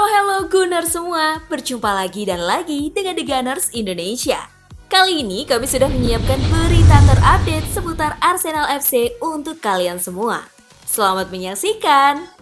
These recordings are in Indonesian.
Halo Gunners semua, berjumpa lagi dan lagi dengan The Gunners Indonesia. Kali ini kami sudah menyiapkan berita terupdate seputar Arsenal FC untuk kalian semua. Selamat menyaksikan!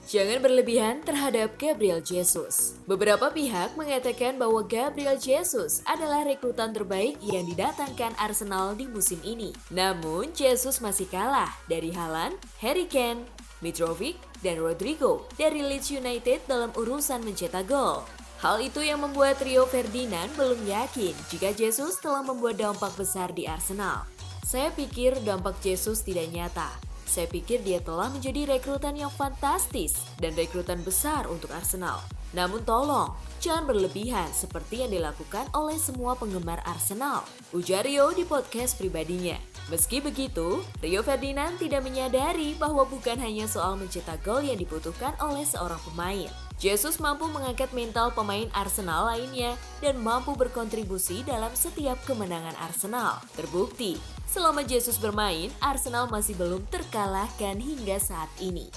Jangan berlebihan terhadap Gabriel Jesus. Beberapa pihak mengatakan bahwa Gabriel Jesus adalah rekrutan terbaik yang didatangkan Arsenal di musim ini. Namun, Jesus masih kalah dari Haaland, Harry Kane, Mitrovic, dan Rodrigo dari Leeds United dalam urusan mencetak gol. Hal itu yang membuat Rio Ferdinand belum yakin jika Jesus telah membuat dampak besar di Arsenal. Saya pikir dampak Jesus tidak nyata. Saya pikir dia telah menjadi rekrutan yang fantastis dan rekrutan besar untuk Arsenal. Namun tolong, jangan berlebihan seperti yang dilakukan oleh semua penggemar Arsenal, ujar Rio di podcast pribadinya. Meski begitu, Rio Ferdinand tidak menyadari bahwa bukan hanya soal mencetak gol yang dibutuhkan oleh seorang pemain. Jesus mampu mengangkat mental pemain Arsenal lainnya dan mampu berkontribusi dalam setiap kemenangan Arsenal. Terbukti, selama Jesus bermain, Arsenal masih belum terkalahkan hingga saat ini.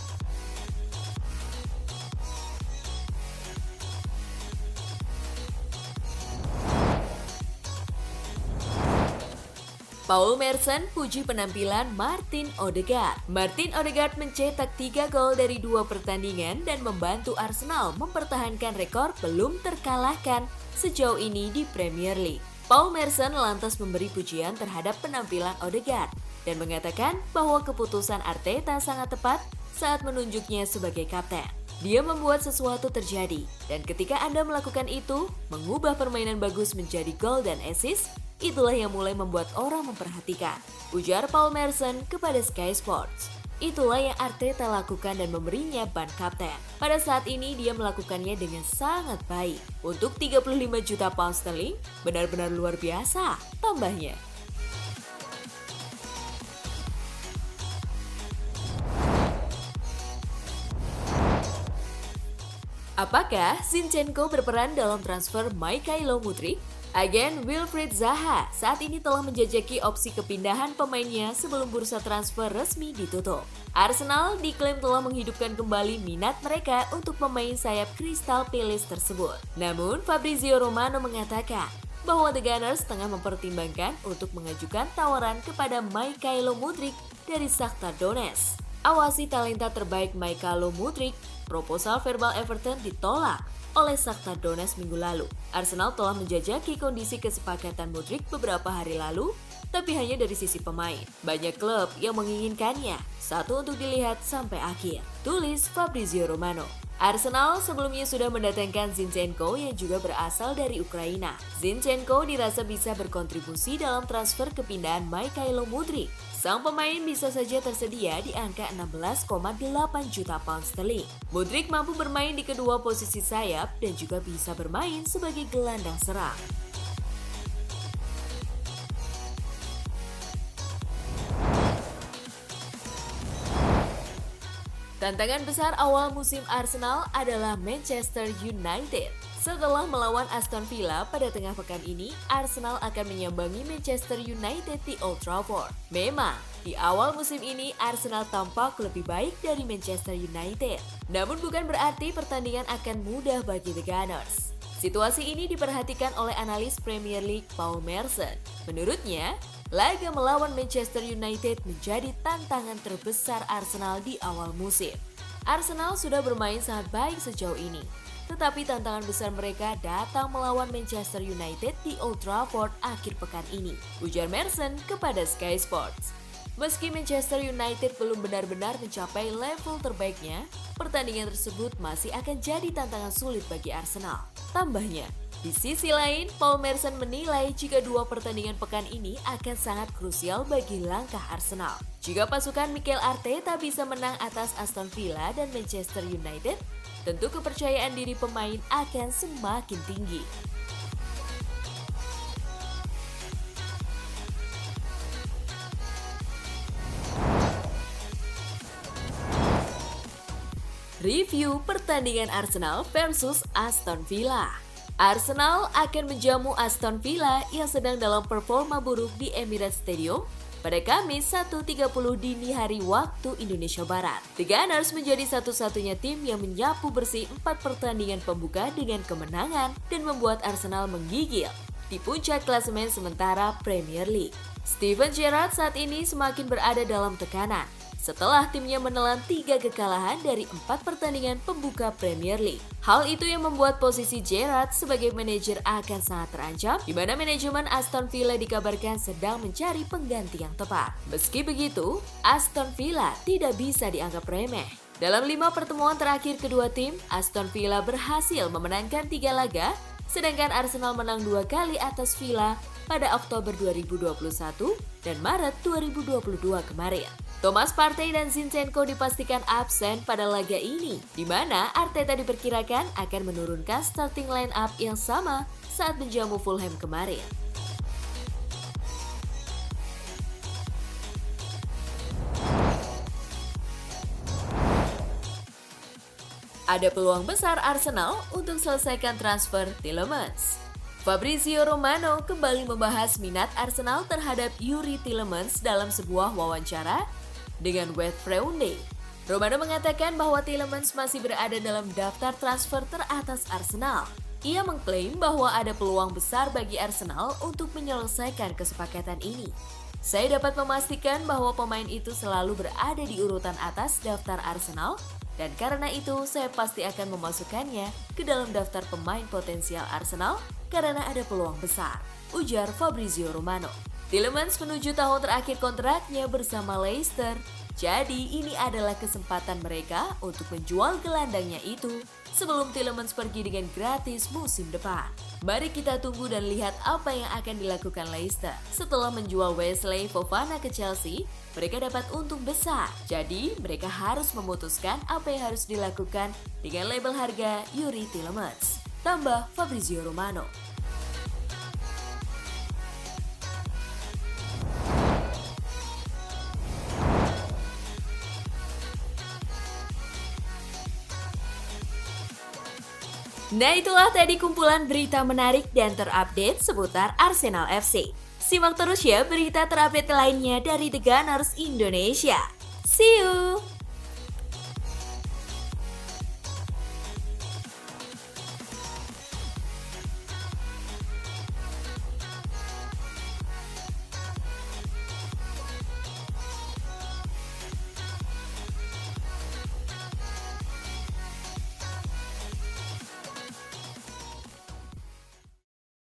Paul Merson puji penampilan Martin Odegaard. Martin Odegaard mencetak 3 gol dari 2 pertandingan dan membantu Arsenal mempertahankan rekor belum terkalahkan sejauh ini di Premier League. Paul Merson lantas memberi pujian terhadap penampilan Odegaard dan mengatakan bahwa keputusan Arteta sangat tepat saat menunjuknya sebagai kapten. Dia membuat sesuatu terjadi, dan ketika Anda melakukan itu, mengubah permainan bagus menjadi gol dan assist, itulah yang mulai membuat orang memperhatikan, ujar Paul Merson kepada Sky Sports. Itulah yang Arteta lakukan dan memberinya ban kapten. Pada saat ini dia melakukannya dengan sangat baik. Untuk 35 juta pound sterling, benar-benar luar biasa, tambahnya. Apakah Zinchenko berperan dalam transfer Mykhailo Mudryk? Agen Wilfried Zaha saat ini telah menjajaki opsi kepindahan pemainnya sebelum bursa transfer resmi ditutup. Arsenal diklaim telah menghidupkan kembali minat mereka untuk pemain sayap Crystal Palace tersebut. Namun, Fabrizio Romano mengatakan bahwa The Gunners tengah mempertimbangkan untuk mengajukan tawaran kepada Mykhailo Mudryk dari Shakhtar Donetsk. Awasi talenta terbaik Mykhailo Mudryk, proposal verbal Everton ditolak oleh Shakhtar Donetsk minggu lalu. Arsenal telah menjajaki kondisi kesepakatan Mudryk beberapa hari lalu, tapi hanya dari sisi pemain. Banyak klub yang menginginkannya, satu untuk dilihat sampai akhir, tulis Fabrizio Romano. Arsenal sebelumnya sudah mendatangkan Zinchenko yang juga berasal dari Ukraina. Zinchenko dirasa bisa berkontribusi dalam transfer kepindahan Mykhailo Mudryk. Sang pemain bisa saja tersedia di angka 16,8 juta pound sterling. Mudryk mampu bermain di kedua posisi sayap dan juga bisa bermain sebagai gelandang serang. Tantangan besar awal musim Arsenal adalah Manchester United. Setelah melawan Aston Villa pada tengah pekan ini, Arsenal akan menyambangi Manchester United di Old Trafford. Memang, di awal musim ini Arsenal tampak lebih baik dari Manchester United. Namun bukan berarti pertandingan akan mudah bagi The Gunners. Situasi ini diperhatikan oleh analis Premier League Paul Merson. Menurutnya, laga melawan Manchester United menjadi tantangan terbesar Arsenal di awal musim. Arsenal sudah bermain sangat baik sejauh ini, tetapi tantangan besar mereka datang melawan Manchester United di Old Trafford akhir pekan ini, ujar Merson kepada Sky Sports. Meski Manchester United belum benar-benar mencapai level terbaiknya, pertandingan tersebut masih akan jadi tantangan sulit bagi Arsenal. Tambahnya, di sisi lain, Paul Merson menilai jika dua pertandingan pekan ini akan sangat krusial bagi langkah Arsenal. Jika pasukan Mikel Arteta bisa menang atas Aston Villa dan Manchester United, tentu kepercayaan diri pemain akan semakin tinggi. Review pertandingan Arsenal versus Aston Villa. Arsenal akan menjamu Aston Villa yang sedang dalam performa buruk di Emirates Stadium pada Kamis 1.30 dini hari waktu Indonesia Barat. The Gunners menjadi satu-satunya tim yang menyapu bersih 4 pertandingan pembuka dengan kemenangan dan membuat Arsenal menggigil di puncak klasemen sementara Premier League. Steven Gerrard saat ini semakin berada dalam tekanan setelah timnya menelan 3 kekalahan dari 4 pertandingan pembuka Premier League. Hal itu yang membuat posisi Gerrard sebagai manajer akan sangat terancam, di mana manajemen Aston Villa dikabarkan sedang mencari pengganti yang tepat. Meski begitu, Aston Villa tidak bisa dianggap remeh. Dalam 5 pertemuan terakhir kedua tim, Aston Villa berhasil memenangkan 3 laga, sedangkan Arsenal menang 2 kali atas Villa pada Oktober 2021 dan Maret 2022 kemarin. Thomas Partey dan Zinchenko dipastikan absen pada laga ini, di mana Arteta diperkirakan akan menurunkan starting line up yang sama saat menjamu Fulham kemarin. Ada peluang besar Arsenal untuk selesaikan transfer Tielemans. Fabrizio Romano kembali membahas minat Arsenal terhadap Youri Tielemans dalam sebuah wawancara dengan West Friday. Romano mengatakan bahwa Tielemans masih berada dalam daftar transfer teratas Arsenal. Ia mengklaim bahwa ada peluang besar bagi Arsenal untuk menyelesaikan kesepakatan ini. Saya dapat memastikan bahwa pemain itu selalu berada di urutan atas daftar Arsenal, dan karena itu saya pasti akan memasukkannya ke dalam daftar pemain potensial Arsenal karena ada peluang besar, ujar Fabrizio Romano. Tielemans menuju tahun terakhir kontraknya bersama Leicester, jadi ini adalah kesempatan mereka untuk menjual gelandangnya itu sebelum Tielemans pergi dengan gratis musim depan. Mari kita tunggu dan lihat apa yang akan dilakukan Leicester. Setelah menjual Wesley Fofana ke Chelsea, mereka dapat untung besar. Jadi mereka harus memutuskan apa yang harus dilakukan dengan label harga Youri Tielemans, tambah Fabrizio Romano. Nah, itulah tadi kumpulan berita menarik dan terupdate seputar Arsenal FC. Simak terus ya berita terupdate lainnya dari The Gunners Indonesia. See you!